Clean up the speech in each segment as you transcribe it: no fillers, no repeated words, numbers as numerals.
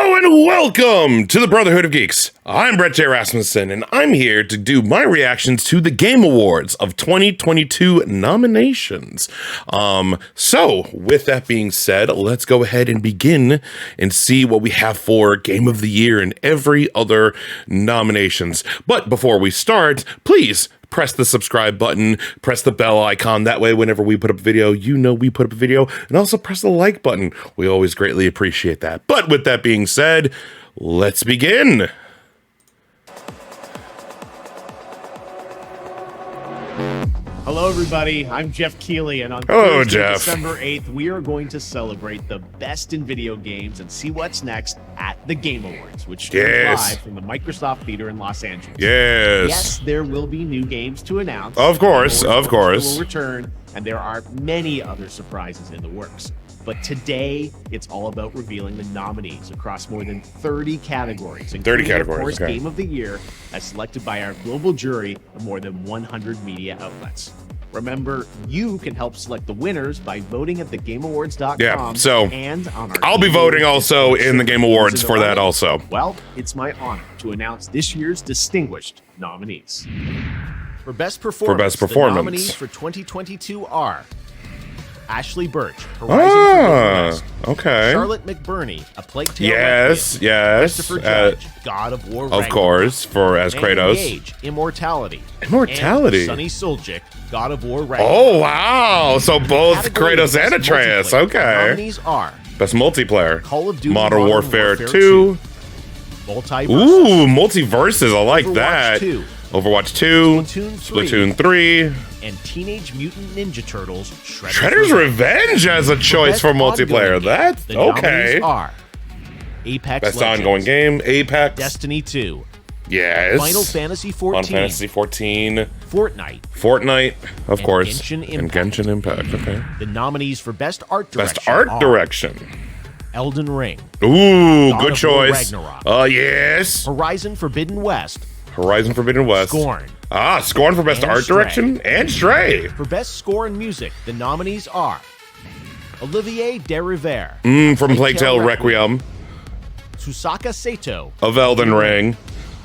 Hello and welcome to the Brotherhood of Geeks. I'm Brett J. Rasmussen, and I'm here to do my reactions to the Game Awards of 2022 nominations. So with that being said, let's go ahead and begin and see what we have for Game of the Year and every other nominations. But before we start, please press the subscribe button, press the bell icon. That way, whenever we put up a video, you know we put up a video. And also press the like button. We always greatly appreciate that. But with that being said, let's begin. Hello, everybody. I'm Jeff Keighley, and on Hello, Thursday, Jeff. December 8th, we are going to celebrate the best in video games and see what's next at the Game Awards, which streams live from the Microsoft Theater in Los Angeles. Yes, there will be new games to announce. Of course, of course. Will return, and there are many other surprises in the works. But today, it's all about revealing the nominees across more than 30 categories, including, of course, Game of the Year, as selected by our global jury of more than 100 media outlets. Remember, you can help select the winners by voting at thegameawards.com. Yeah, so and on our I'll be voting also in the Game Awards for that also. Well, it's my honor to announce this year's distinguished nominees. For Best Performance, the nominees for 2022 are Ashley Birch, Horizon Forbidden West. Okay. Charlotte McBurney, A Plague Tale. Yes. Christopher Judge, God of War. Of course, for as Kratos. Gage, Immortality. Immortality. And Sonny Suljic, God of War. Oh wow! So both Kratos and Atreus. Okay. The nominees are Best Multiplayer. Call of Duty Modern Warfare 2. Multiverse. Ooh, multiverses. I like Overwatch that. 2. Overwatch 2. Splatoon 3. And Teenage Mutant Ninja Turtles Shredder's Revenge as a choice for multiplayer. That's okay. Are Apex Best Legends, ongoing game, Apex. Destiny 2. Yes. Final Fantasy 14. Final Fantasy 14. Fortnite, of course. Genshin and Genshin Impact. Okay. The nominees for Best Art Direction Best Art Direction. Elden Ring. Ooh, God good of War choice. Ragnarok. Yes. Horizon Forbidden West. Horizon Forbidden West. Scorn. Scorn for Best And Art Stray. Direction and Stray. For Best Score and Music, the nominees are Olivier Deriviere. From Plague Tale Requiem. Susaka Sato. Of Elden Ring.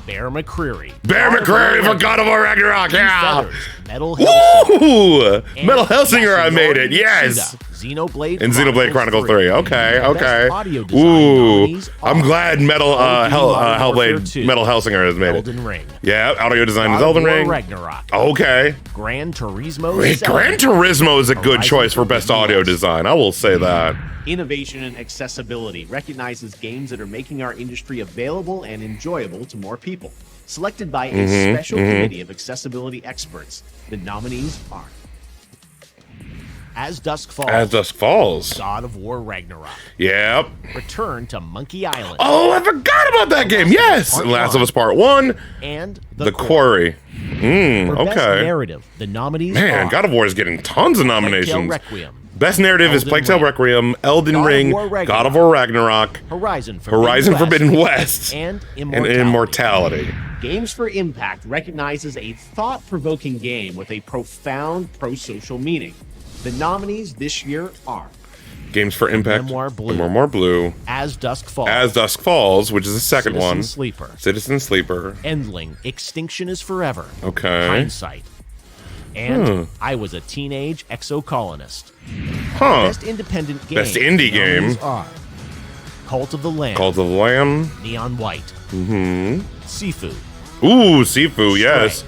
Bear McCreary. Bear McCreary for God of War Ragnarok. Yeah. Feathers, Metal Hellsinger. Ooh, Metal Hellsinger, I made it. Yes. Xenoblade And Xenoblade Chronicles 3. Okay, Best okay. audio design Ooh, nominees I'm are glad Metal Modern Warfare Hellblade 2, Metal Hellsinger has made Elden it. Ring. Yeah, audio design is God of Elden War Ring. Ragnarok. Okay. Gran Turismo. Wait, 7. Gran Turismo is a good Horizon choice for Best Forbidden Audio West. Design. I will say that. Innovation and accessibility recognizes games that are making our industry available and enjoyable to more people. Selected by a special committee of accessibility experts, the nominees are As Dusk Falls. As Dusk Falls. God of War Ragnarok. Yep. Return to Monkey Island. Oh, I forgot about that game. Yes. Part Last 1. of Us Part 1. And The Quarry. For Best Okay. Narrative, the nominees Man, are God of War is getting tons of Plague Tale nominations. Requiem. Best narrative is Elden Plague Tale Ring. Requiem, Elden God of Ring, War Ragnarok. God of War Ragnarok, Horizon Forbidden West, and and Immortality. Immortality. Games for Impact recognizes a thought-provoking game with a profound pro-social meaning. The nominees this year are Games for Impact, Memoir Blue. Memoir Blue, As Dusk Falls. As Dusk Falls, which is the second Citizen one, Sleeper. Citizen Sleeper. Endling. Extinction is Forever. Okay. Hindsight. And I Was a Teenage Exocolonist. Huh. Best Independent Game. Best indie nominees game. are Cult of the Lamb. Cult of the Lamb. Neon White. Sifu. Ooh, Sifu, yes.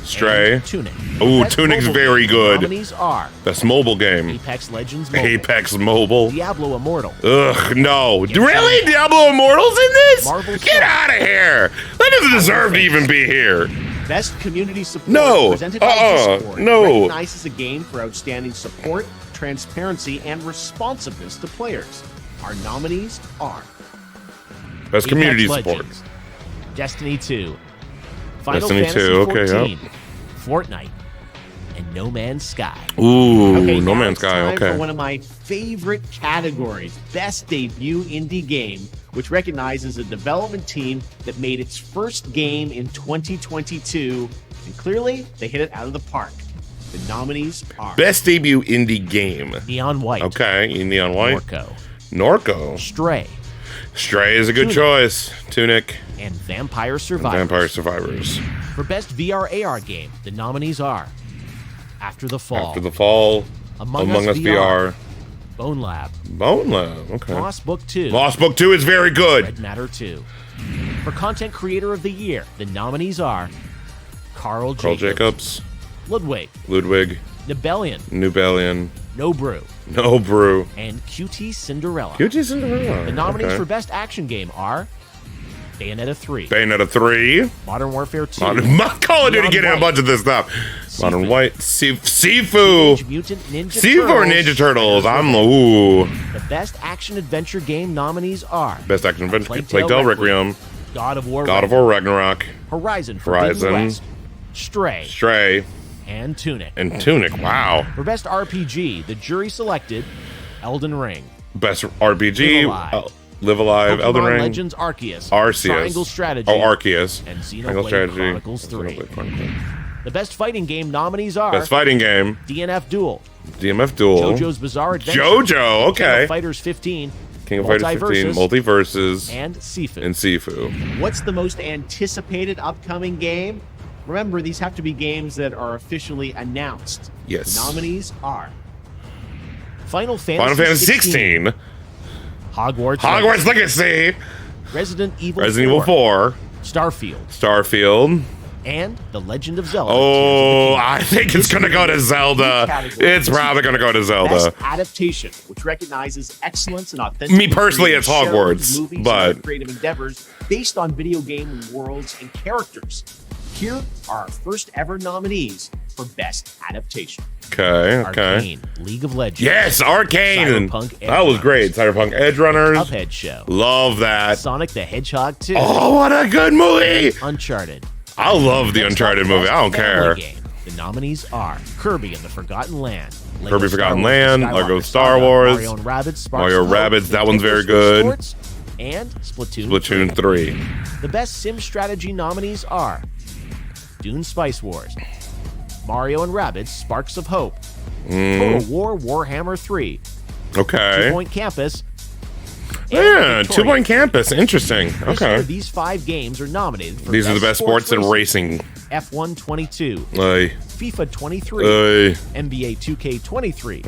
Stray. And Tunic. Ooh, Best Tunic's mobile very game. good. Nominees are Best mobile game. Apex Legends Mobile. Apex Mobile. Diablo Immortal. Ugh, no. Really? Diablo Immortal's in this? Marvel Get out of here. That doesn't deserve to even be here. Best Community Support No. presented by Discord No. recognizes a game for outstanding support, transparency, and responsiveness to players. Our nominees are Best community support. Legends, Destiny 2, Final Destiny Fantasy 2, okay, 14, Fortnite, and No Man's Sky. Ooh, Okay, No now Man's it's Sky, time okay. for one of my favorite categories, Best Debut Indie Game, which recognizes a development team that made its first game in 2022, and clearly they hit it out of the park. The nominees are Best debut indie game. Neon White. Okay, Neon White. Norco. Norco. Stray. Stray is a good choice. Tunic. And Vampire Survivors. Vampire Survivors. For Best VR AR Game, the nominees are After the Fall. After the Fall. Among Us VR. Bone Lab. Bone Lab, okay. Lost Book 2. Lost Book 2 is very good. Red Matter 2. For Content Creator of the Year, the nominees are Carl Jacobs. Ludwig. Nibellion. No Brew. And QT Cinderella. The nominees for Best Action Game are Bayonetta 3. Modern Warfare 2. Call of Duty getting a bunch of this stuff. Modern White. Sifu. Mutant Ninja Sifu or Ninja Turtles. The Best Action Adventure Game nominees are Best Action Adventure. Plague Tale Requiem. God of War Ragnarok. Horizon Forbidden West. Stray. And Tunic. Wow. For Best RPG, the jury selected Elden Ring. Best RPG. Live Alive. Pokemon Elden Ring. Legends Arceus. Arceus. Triangle Strategy. Arceus. And Xenoblade Chronicles 3. The Best Fighting Game nominees are Best Fighting Game. DNF Duel. JoJo's Bizarre Adventure. JoJo, okay. King of Fighters 15. King of Fighters 15. Multiverses. And Sifu. What's the most anticipated upcoming game? Remember, these have to be games that are officially announced. Yes. The nominees are Final Fantasy 16. Hogwarts Legacy. Resident Evil 4. Starfield. And The Legend of Zelda. I think it's going to go to Zelda. It's probably going to go to Zelda. Best adaptation, which recognizes excellence and authenticity. Me personally, it's Hogwarts, movies but and creative endeavors based on video game worlds and characters. Here are our first ever nominees for Best Adaptation. Okay. Arcane, League of Legends. Yes, Arcane. Cyberpunk That was great. Cyberpunk Edge Runners. Cuphead Show. Love that. Sonic the Hedgehog 2. Oh, what a good movie. Uncharted. I love the Uncharted movie. I don't care. Game. The nominees are Kirby and the Forgotten Land. Lego Star Wars. Mario and Rabbids. Mario Rabbids. That one's very good. And Splatoon 3. The Best Sim Strategy nominees are Dune Spice Wars, Mario and Rabbids Sparks of Hope, Total War Warhammer 3, Okay. 2 Point Campus. Yeah, 2 Point Campus. Interesting. Okay. These 5 games are nominated for These are the best sports in racing. F1 22, Aye. FIFA 23, Aye. NBA 2K 23,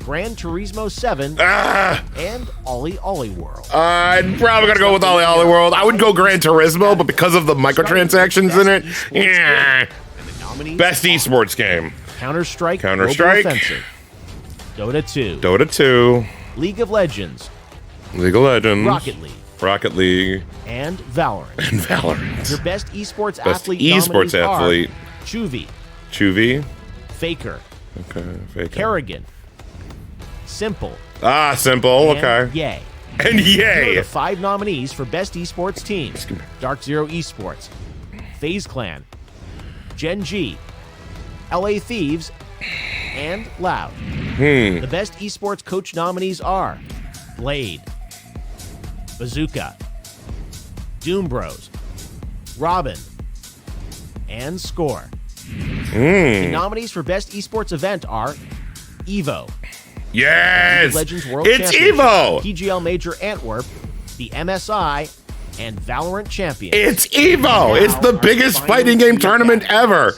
Gran Turismo 7, and Ollie Ollie World. I'm probably going to go with Ollie Ollie World. I would go Gran Turismo, but because of the microtransactions in it, yeah. Best esports game. Counter-Strike. Counter-Strike. Dota 2. League of Legends. Rocket League. And Valorant. Your best esports athlete. Chuvy. Faker. Okay. Faker. Kerrigan. Simple. Simple. And okay. Yay. And Yay. Here are the 5 nominees for best esports teams: Dark Zero Esports, FaZe Clan, Gen G, LA Thieves, and Loud. The best esports coach nominees are Blade, Bazooka, Doom Bros, Robin, and Score. The nominees for best esports event are Evo. Yes! Legends World It's Championship, Evo! PGL Major Antwerp, the MSI, and Valorant Champions. It's Evo! It's the biggest fighting game tournament ever!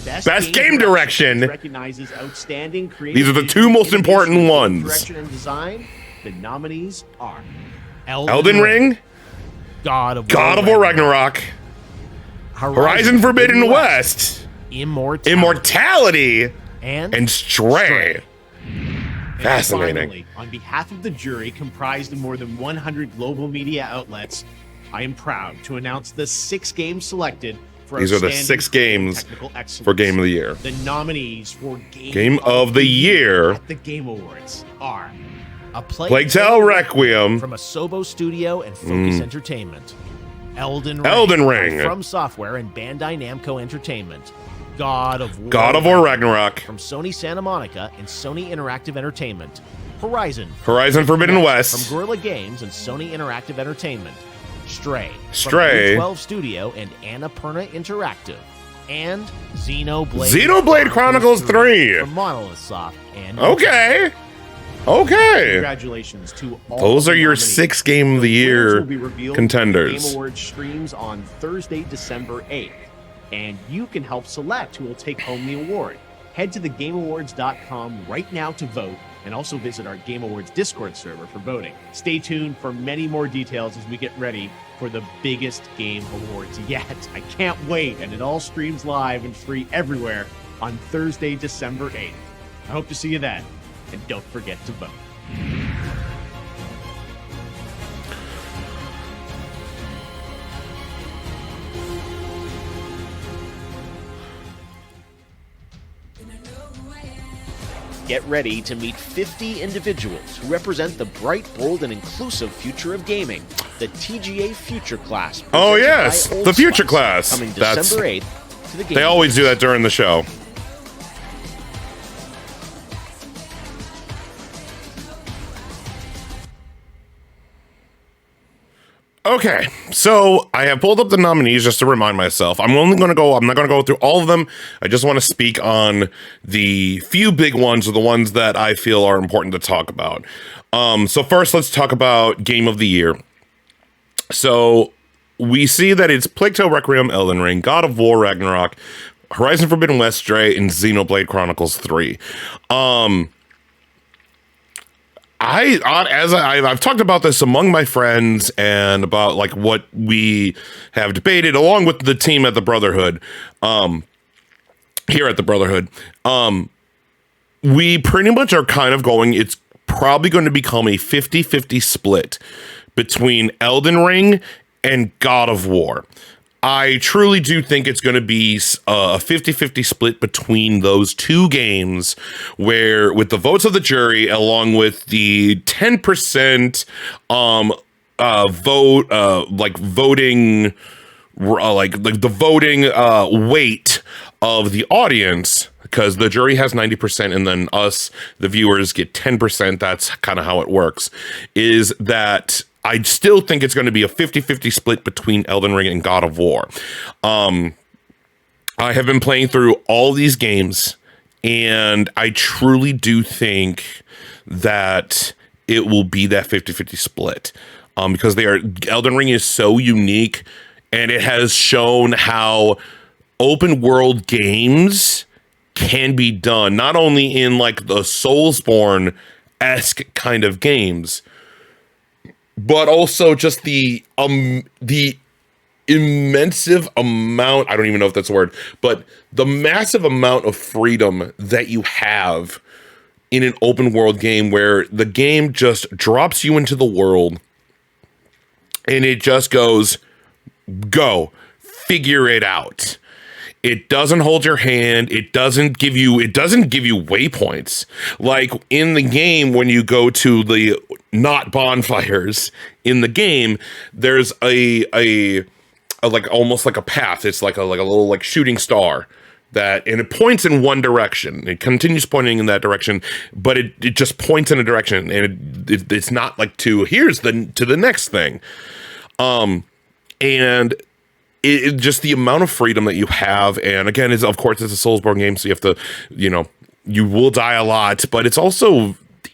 Best game direction. Recognizes outstanding creative. These are the 2 most important ones. Direction and design. The nominees are Elden Ring, God of War Ragnarok, Horizon Forbidden West, Immortality, and Stray. Fascinating. Finally, on behalf of the jury, comprised of more than 100 global media outlets, I am proud to announce the 6 games selected for These are the 6 games for Game of the Year. The nominees for Game of the Year at the Game Awards are A Plague Tale Requiem from Asobo Studio and Focus Entertainment, Elden Ring from Software and Bandai Namco Entertainment, God of War Ragnarok from Sony Santa Monica and Sony Interactive Entertainment, Horizon Forbidden West from Guerrilla Games and Sony Interactive Entertainment, Stray from 12 Studio and Annapurna Interactive, and Xenoblade Chronicles 3 from Monolith Soft and Okay. Okay. Congratulations to all. Those are your nominees. 6 Game of the Year Will be revealed contenders. Game Awards streams on Thursday, December 8th, and you can help select who will take home the award. Head to thegameawards.com right now to vote, and also visit our Game Awards Discord server for voting. Stay tuned for many more details as we get ready for the biggest Game Awards yet. I can't wait, and it all streams live and free everywhere on Thursday, December 8th. I hope to see you then, and don't forget to vote. Get ready to meet 50 individuals who represent the bright, bold, and inclusive future of gaming. The TGA Future Class. Oh, yes. by Old The Future Spice, Class. Coming December 8th to the Game They always do Awards. that during the show. Okay, so I have pulled up the nominees just to remind myself. I'm not going to go through all of them. I just want to speak on the few big ones, or the ones that I feel are important to talk about. So first, let's talk about Game of the Year. So we see that it's Plague Tale Requiem, Elden Ring, God of War, Ragnarok, Horizon Forbidden West, Stray, and Xenoblade Chronicles 3. I've talked about this among my friends and about like what we have debated along with the team at the Brotherhood, here at the Brotherhood. We pretty much are kind of going, it's probably going to become a 50-50 split between Elden Ring and God of War. I truly do think it's going to be a 50-50 split between those two games, where with the votes of the jury, along with the 10% voting, the voting weight of the audience, because the jury has 90% and then us, the viewers, get 10%. That's kind of how it works, is that I still think it's going to be a 50-50 split between Elden Ring and God of War. I have been playing through all these games, and I truly do think that it will be that 50-50 split, because Elden Ring is so unique, and it has shown how open world games can be done, not only in like the Soulsborne-esque kind of games, but also just the immense amount, I don't even know if that's a word, but the massive amount of freedom that you have in an open world game, where the game just drops you into the world and it just goes, go, figure it out. It doesn't hold your hand. It doesn't give you waypoints. Like in the game, when you go to the not bonfires in the game, there's a like almost like a path. It's like a little like shooting star and it points in one direction. It continues pointing in that direction, but it just points in a direction, and it's not like to the next thing. And it just the amount of freedom that you have, and again, of course it's a Soulsborne game, so you have to, you will die a lot, but it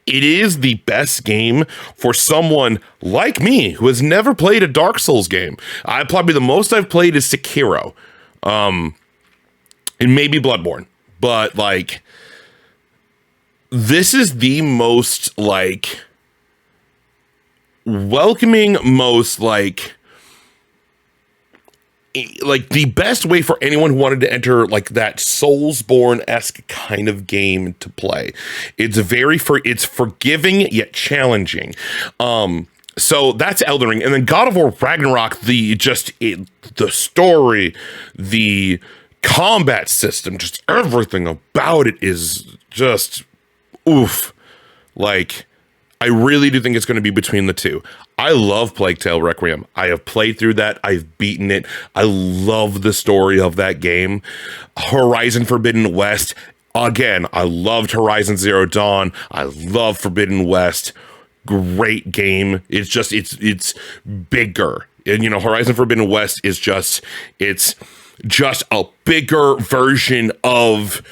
is the best game for someone like me who has never played a Dark Souls game. Probably the most I've played is Sekiro, and maybe Bloodborne, but like this is the most like welcoming, most like the best way for anyone who wanted to enter like that Soulsborne-esque kind of game to play. It's it's forgiving yet challenging. So that's Elden Ring, and then God of War Ragnarok. The story, the combat system, just everything about it is just oof. Like, I really do think it's going to be between the two. I love Plague Tale Requiem. I have played through that. I've beaten it. I love the story of that game. Horizon Forbidden West. Again, I loved Horizon Zero Dawn. I love Forbidden West. Great game. It's just, it's bigger. And, Horizon Forbidden West is just a bigger version of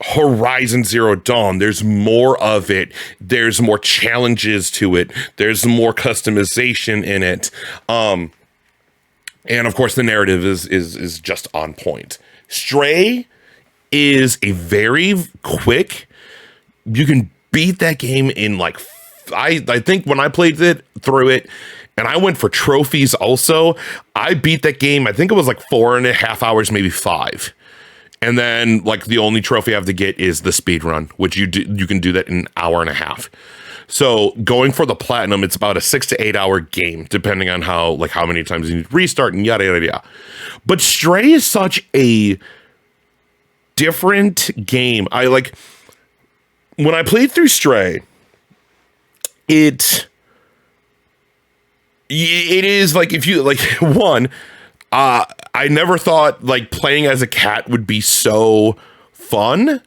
Horizon Zero Dawn, there's more of it. There's more challenges to it. There's more customization in it. And of course, the narrative is just on point. Stray is a very quick. You can beat that game in like. I think when I played through it, and I went for trophies also, I beat that game. I think it was like 4.5 hours, maybe 5. And then like the only trophy I have to get is the speed run, which you can do that in an hour and a half. So going for the platinum, it's about a 6 to 8 hour game, depending on how many times you need to restart and yada, yada, yada. But Stray is such a different game. When I played through Stray, it is like, if you like one, I never thought like playing as a cat would be so fun,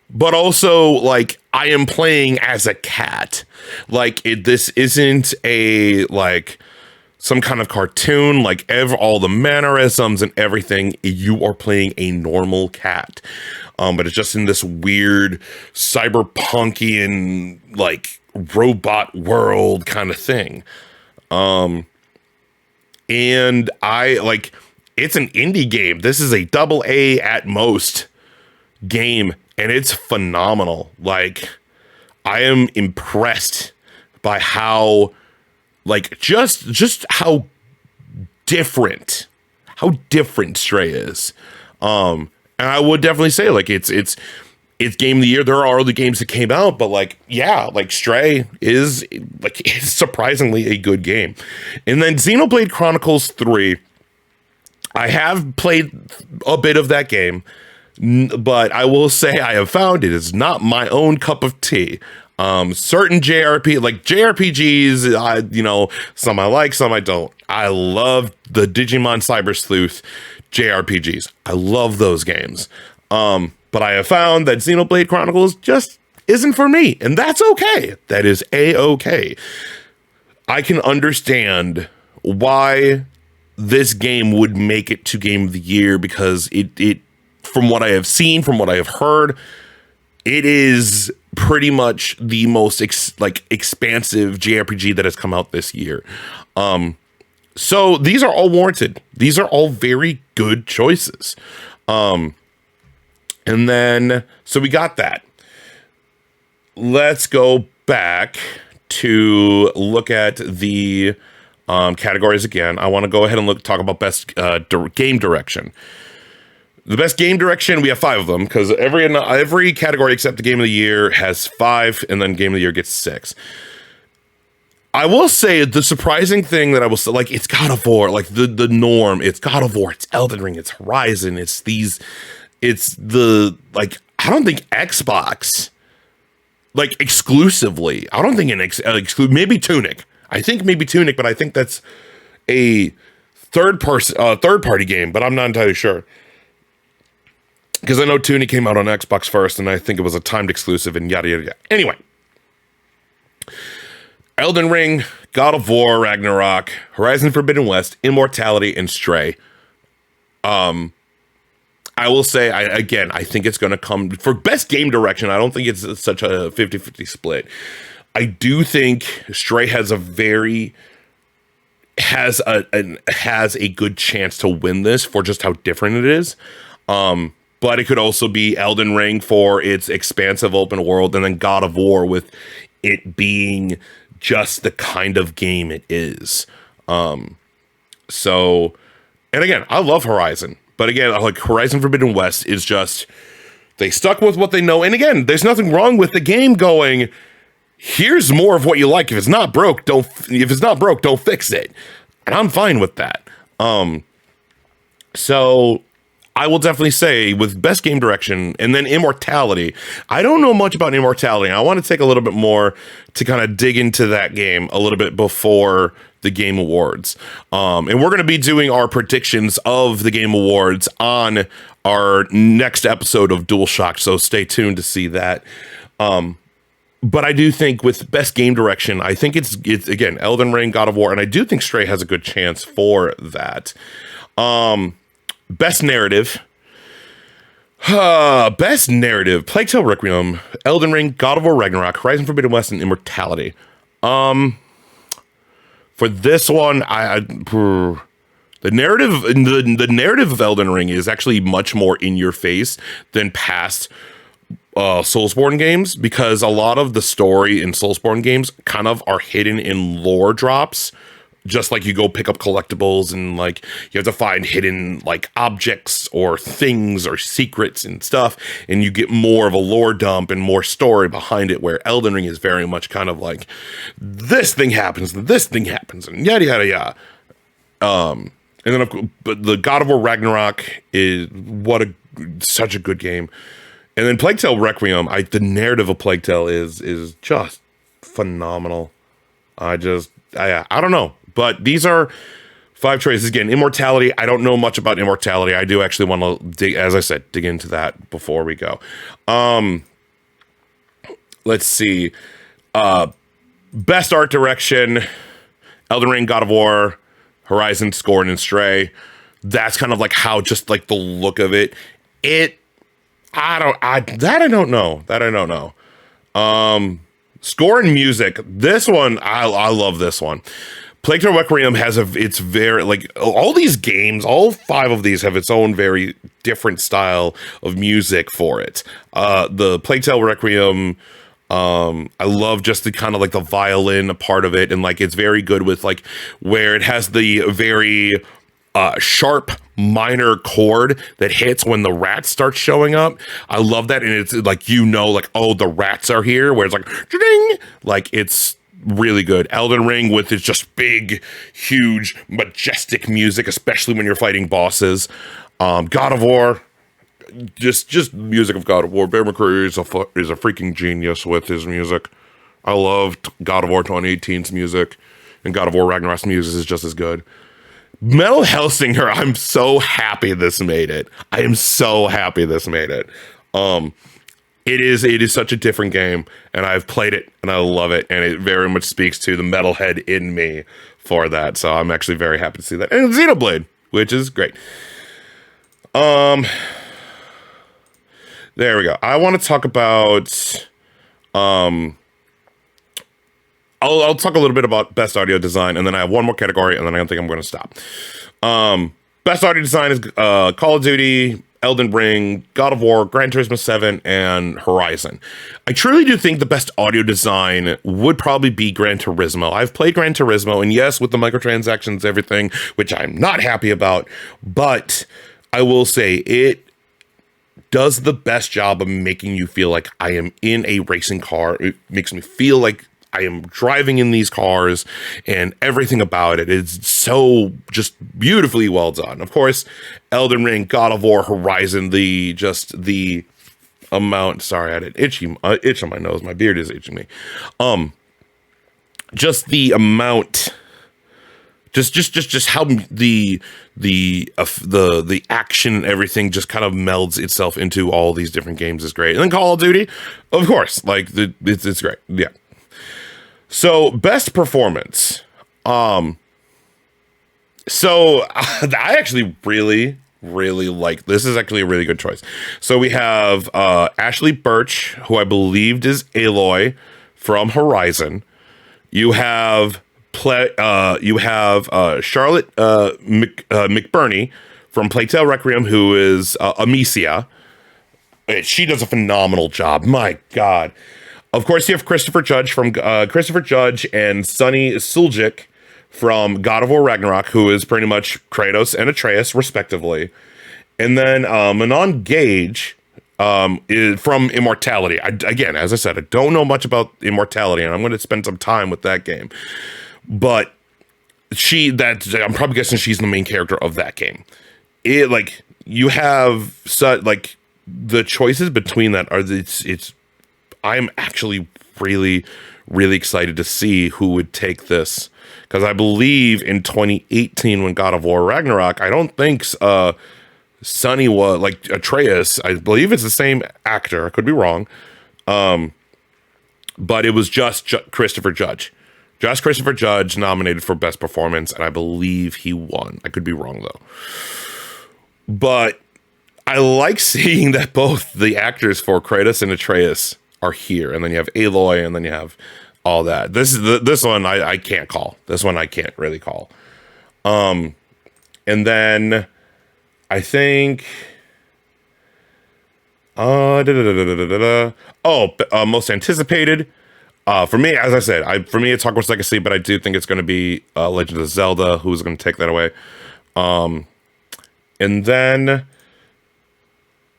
but also like I am playing as a cat. Like this isn't a like some kind of cartoon, like all the mannerisms and everything. You are playing a normal cat. But it's just in this weird cyberpunkian like robot world kind of thing. And I like, it's an indie game. This is a AA at most game, and it's phenomenal. Like, I am impressed by how, like, just how different Stray is. And I would definitely say, like, it's game of the year. There are other games that came out, but like, yeah, like Stray is surprisingly a good game. And then Xenoblade Chronicles 3, I have played a bit of that game, but I will say I have found it is not my own cup of tea. Certain JRPGs, some I like, some I don't. I love the Digimon Cyber Sleuth JRPGs. I love those games. But I have found that Xenoblade Chronicles just isn't for me, and that's okay. That is A-okay. I can understand why this game would make it to Game of the Year, because it from what I have seen, from what I have heard, it is pretty much the most expansive JRPG that has come out this year. So these are all warranted. These are all very good choices. And then, so we got that. Let's go back to look at the categories again. I want to go ahead and talk about best game direction. The best game direction, we have 5 of them, because every category except the game of the year has 5, and then game of the year gets 6. I will say the surprising thing that I will say, like, it's God of War, like the norm. It's God of War, it's Elden Ring, it's Horizon, I don't think Xbox, like, exclusively. I don't think maybe Tunic. I think maybe Tunic, but I think that's a third party game, but I'm not entirely sure. Because I know Tunic came out on Xbox first, and I think it was a timed exclusive and yada, yada, yada. Anyway. Elden Ring, God of War, Ragnarok, Horizon Forbidden West, Immortality, and Stray. I will say, I think it's going to come... For best game direction, I don't think it's such a 50-50 split. I do think Stray has a good chance to win this for just how different it is. But it could also be Elden Ring for its expansive open world, and then God of War with it being just the kind of game it is. So, and again, I love Horizon, but again, like Horizon Forbidden West is just, they stuck with what they know. And again, there's nothing wrong with the game going, here's more of what you like. If it's not broke, don't fix it. And I'm fine with that. So I will definitely say with best game direction, and then Immortality. I don't know much about Immortality. I want to take a little bit more to kind of dig into that game a little bit before the Game Awards. And we're going to be doing our predictions of the Game Awards on our next episode of DualShock, so stay tuned to see that. But I do think with best game direction, I think it's again, Elden Ring, God of War, and I do think Stray has a good chance for that. Best narrative. Best narrative: Plague Tale Requiem, Elden Ring, God of War Ragnarok, Horizon Forbidden West, and Immortality. For this one, the narrative of Elden Ring is actually much more in your face than past Soulsborne games, because a lot of the story in Soulsborne games kind of are hidden in lore drops. Just like you go pick up collectibles and like you have to find hidden like objects or things or secrets and stuff, and you get more of a lore dump and more story behind it, where Elden Ring is very much kind of like this thing happens and yada yada yada. And then but the God of War Ragnarok is such a good game. And then Plague Tale Requiem, the narrative of Plague Tale is just phenomenal. I don't know. But these are 5 choices. Again, Immortality, I don't know much about Immortality. I do actually want to, as I said, dig into that before we go. Let's see. Best art direction: Elden Ring, God of War, Horizon, Scorn, and Stray. That's kind of like how just like the look of it. I don't know. Score and music. This one, I love this one. Plague Tale Requiem it's very, like, all these games, all 5 of these have its own very different style of music for it. The Plague Tale Requiem, I love just the kind of like the violin part of it, and like it's very good with like where it has the very sharp minor chord that hits when the rats start showing up. I love that, and it's like, like, oh, the rats are here, where it's like ding, like it's really good. Elden Ring with its just big, huge, majestic music, especially when you're fighting bosses. God of War, just music of God of War. Bear McCreary is a freaking genius with his music. I loved God of War 2018's music, and God of War Ragnarok's music is just as good. Metal Hellsinger, I'm so happy this made it. I am so happy this made it. It is such a different game, and I've played it, and I love it, and it very much speaks to the metalhead in me for that, so I'm actually very happy to see that. And Xenoblade, which is great. There we go. I want to talk about... I'll talk a little bit about best audio design, and then I have one more category, and then I think I'm going to stop. Best audio design is Call of Duty, Elden Ring, God of War, Gran Turismo 7, and Horizon. I truly do think the best audio design would probably be Gran Turismo. I've played Gran Turismo, and yes, with the microtransactions, everything, which I'm not happy about, but I will say it does the best job of making you feel like I am in a racing car. It makes me feel like I am driving in these cars, and everything about it is so just beautifully well done. Of course, Elden Ring, God of War, Horizon, the amount. Sorry, I had an itch on my nose. My beard is itching me. Just the amount. Just how the action and everything just kind of melds itself into all these different games is great. And then Call of Duty, of course, like it's great. Yeah. So best performance. So I actually really like this. Is actually a really good choice. So we have Ashley Birch, who I believed is Aloy from Horizon. You have Charlotte McBurney from Plague Tale Requiem, who is Amicia. She does a phenomenal job. My God. Of course, you have Christopher Judge and Sonny Suljic from God of War Ragnarok, who is pretty much Kratos and Atreus, respectively. And then Manon Gage is from Immortality. Again, as I said, I don't know much about Immortality, and I'm going to spend some time with that game. But I'm probably guessing she's the main character of that game. You have the choices between that are I'm actually really, really excited to see who would take this, because I believe in 2018 when God of War Ragnarok, I don't think Sonny was like Atreus. I believe it's the same actor. I could be wrong, but it was just Christopher Judge. Just Christopher Judge nominated for best performance, and I believe he won. I could be wrong though, but I like seeing that both the actors for Kratos and Atreus are here, and then you have Aloy, and then you have all that. This one I can't call. This one I can't really call. And then I think most anticipated. For me, as I said, for me it's Hogwarts Legacy, but I do think it's going to be Legend of Zelda, who's going to take that away. And then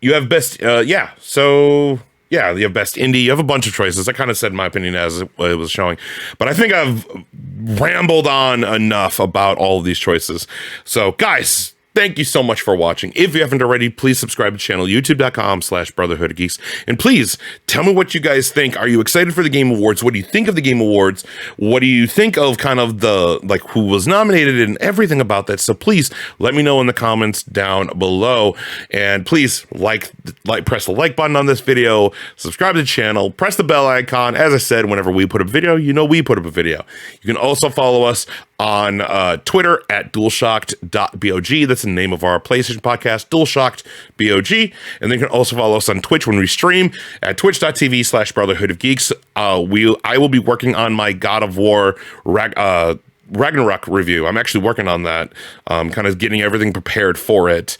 you have best, you have best indie. You have a bunch of choices. I kind of said my opinion as it was showing, but I think I've rambled on enough about all of these choices. So guys, thank you so much for watching. If you haven't already, please subscribe to the channel, youtube.com/Brotherhood of Geeks. And please tell me what you guys think. Are you excited for the Game Awards? What do you think of the Game Awards? What do you think of kind of who was nominated and everything about that? So please let me know in the comments down below. And please press the like button on this video, subscribe to the channel, press the bell icon. As I said, whenever we put up a video, we put up a video. You can also follow us on Twitter at DualShocked.bog. That's the name of our PlayStation podcast, DualShocked.bog. And then you can also follow us on Twitch when we stream at twitch.tv/Brotherhood of Geeks. I will be working on my God of War Ragnarok review. I'm actually working on that, kind of getting everything prepared for it.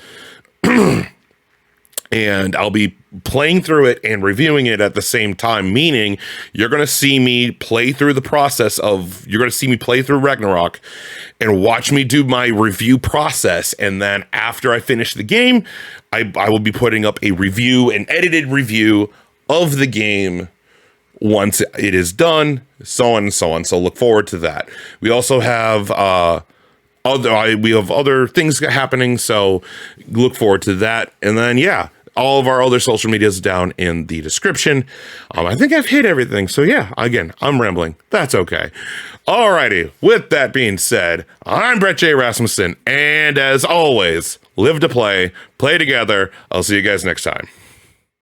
And I'll be playing through it and reviewing it at the same time, meaning you're going to see me play through Ragnarok and watch me do my review process. And then after I finish the game, I will be putting up an edited review of the game once it is done, so on and so on. So look forward to that. We also have other things happening, so look forward to that. And then all of our other social medias down in the description. I think I've hit everything. So again, I'm rambling. That's okay. Alrighty. With that being said, I'm Brett J. Rasmussen. And as always, live to play together. I'll see you guys next time.